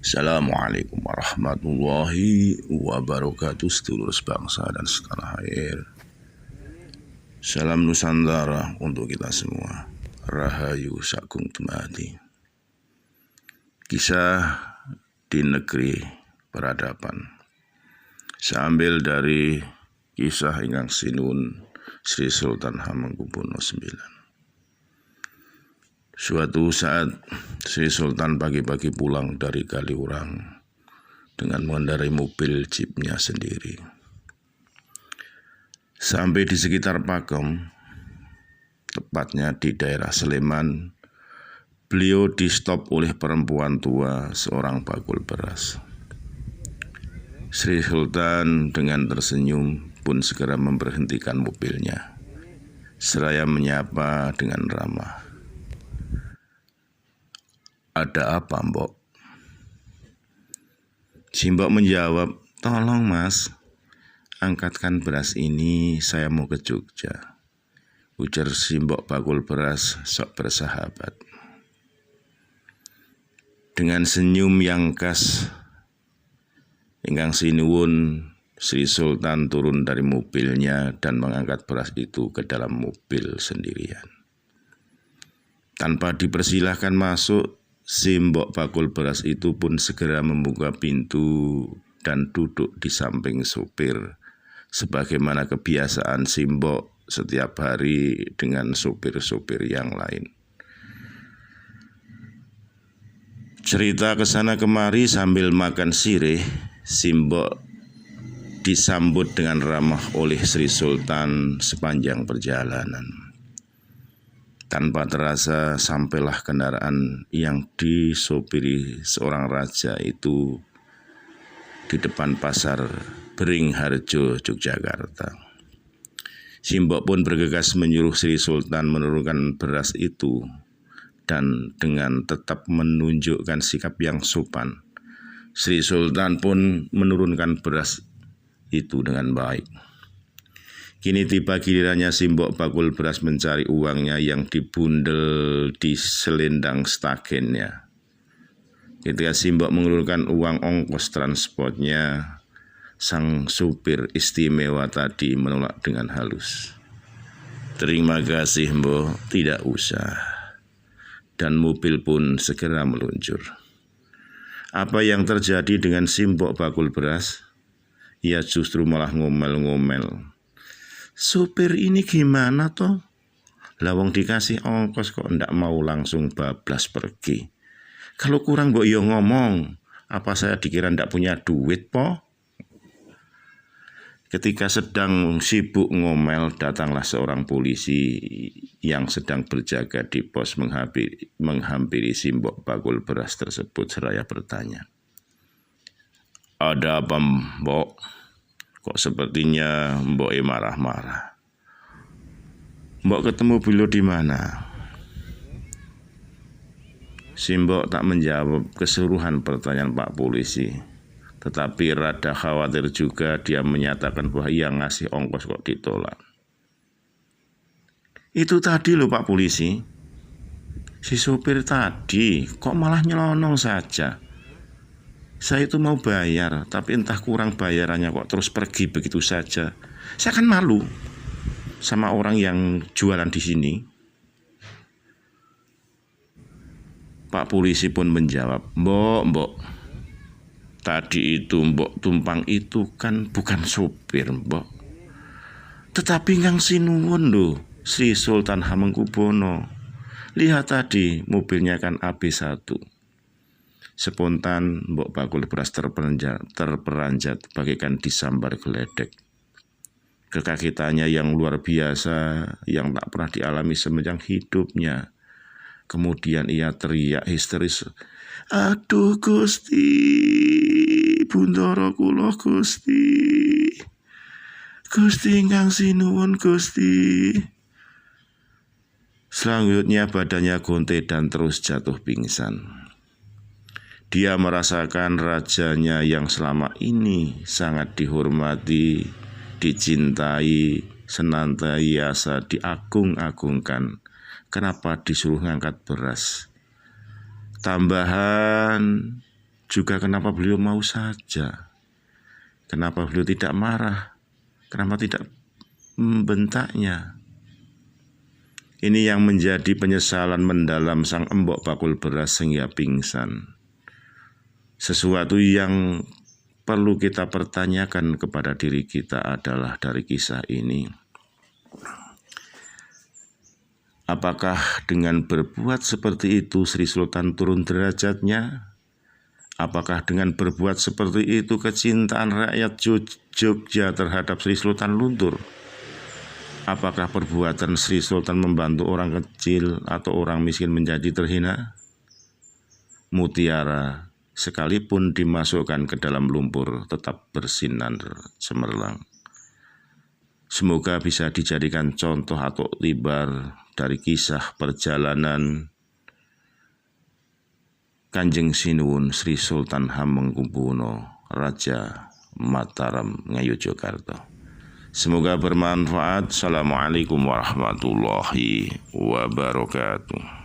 Assalamualaikum warahmatullahi wabarakatuh, sedulur sebangsa dan setanah air. Salam Nusantara untuk kita semua. Rahayu Sakung Tumati. Kisah di negeri peradaban. Saya ambil dari kisah Ingkang Sinuwun Sri Sultan Hamengkubuwono IX. Suatu saat Sri Sultan pagi-pagi pulang dari Kaliurang dengan mengendarai mobil jeepnya sendiri. Sampai di sekitar Pakem, tepatnya di daerah Sleman, beliau di-stop oleh perempuan tua seorang bakul beras. Sri Sultan dengan tersenyum pun segera memberhentikan mobilnya, seraya menyapa dengan ramah. "Ada apa, Mbok?" Si Mbok menjawab, "Tolong Mas, angkatkan beras ini, saya mau ke Jogja," ujar si Mbok bakul beras sok bersahabat. Dengan senyum yang khas, Ingkang Sinuwun Sri Sultan turun dari mobilnya dan mengangkat beras itu ke dalam mobil sendirian. Tanpa dipersilahkan masuk, si Mbok bakul beras itu pun segera membuka pintu dan duduk di samping sopir, sebagaimana kebiasaan si Mbok setiap hari dengan sopir-sopir yang lain. Cerita kesana kemari sambil makan sirih, si Mbok disambut dengan ramah oleh Sri Sultan sepanjang perjalanan. Tanpa terasa sampailah kendaraan yang disopiri seorang raja itu di depan pasar Beringharjo, Yogyakarta. Si Mbok pun bergegas menyuruh Sri Sultan menurunkan beras itu dan dengan tetap menunjukkan sikap yang sopan, Sri Sultan pun menurunkan beras itu dengan baik. Kini tiba gilirannya si Mbok bakul beras mencari uangnya yang dibundel di selendang stagennya. Ketika si Mbok mengeluarkan uang ongkos transportnya, sang supir istimewa tadi menolak dengan halus. "Terima kasih Mbok, tidak usah." Dan mobil pun segera meluncur. Apa yang terjadi dengan si Mbok bakul beras? Ia justru malah ngomel-ngomel. "Supir ini gimana toh? Lawang dikasih ongkos kok ndak mau langsung bablas pergi. Kalau kurang mbok yo ngomong, apa saya dikira ndak punya duit po?" Ketika sedang sibuk ngomel, datanglah seorang polisi yang sedang berjaga di pos menghampiri si Mbok bakul beras tersebut seraya bertanya, "Ada apa, Mbok? Kok sepertinya Mbok marah-marah? Mbok ketemu beliau di mana?" Si Mbok tak menjawab keseluruhan pertanyaan Pak Polisi, tetapi rada khawatir juga dia menyatakan bahwa ia ngasih ongkos kok ditolak. "Itu tadi loh Pak Polisi, si sopir tadi kok malah nyelonong saja. Saya itu mau bayar, tapi entah kurang bayarannya kok terus pergi begitu saja. Saya kan malu sama orang yang jualan di sini." Pak Polisi pun menjawab, Mbok, tadi itu Mbok tumpang itu kan bukan sopir Mbok, tetapi Ingkang Sinuwun loh, Sri Sultan Hamengkubuwono. Lihat tadi mobilnya kan AB1. Spontan Mbok bakul beras terperanjat bagaikan disambar geledek. Kekagetannya yang luar biasa yang tak pernah dialami semenjak hidupnya. Kemudian ia teriak histeris, "Aduh Gusti, Bundara kula Gusti. Gusti Ingkang Sinuwun Gusti." Selanjutnya badannya gonte dan terus jatuh pingsan. Dia merasakan rajanya yang selama ini sangat dihormati, dicintai, senantiasa diagung-agungkan. Kenapa disuruh ngangkat beras? Tambahan juga kenapa beliau mau saja? Kenapa beliau tidak marah? Kenapa tidak membentaknya? Ini yang menjadi penyesalan mendalam sang embok bakul beras sehingga pingsan. Sesuatu yang perlu kita pertanyakan kepada diri kita adalah dari kisah ini, apakah dengan berbuat seperti itu Sri Sultan turun derajatnya? Apakah dengan berbuat seperti itu kecintaan rakyat Jogja terhadap Sri Sultan luntur? Apakah perbuatan Sri Sultan membantu orang kecil atau orang miskin menjadi terhina? Mutiara sekalipun dimasukkan ke dalam lumpur tetap bersinar cemerlang. Semoga bisa dijadikan contoh atau iktibar dari kisah perjalanan Kanjeng Sinuwun Sri Sultan Hamengkubuwono Raja Mataram Ngayogyakarta. Semoga bermanfaat. Assalamualaikum warahmatullahi wabarakatuh.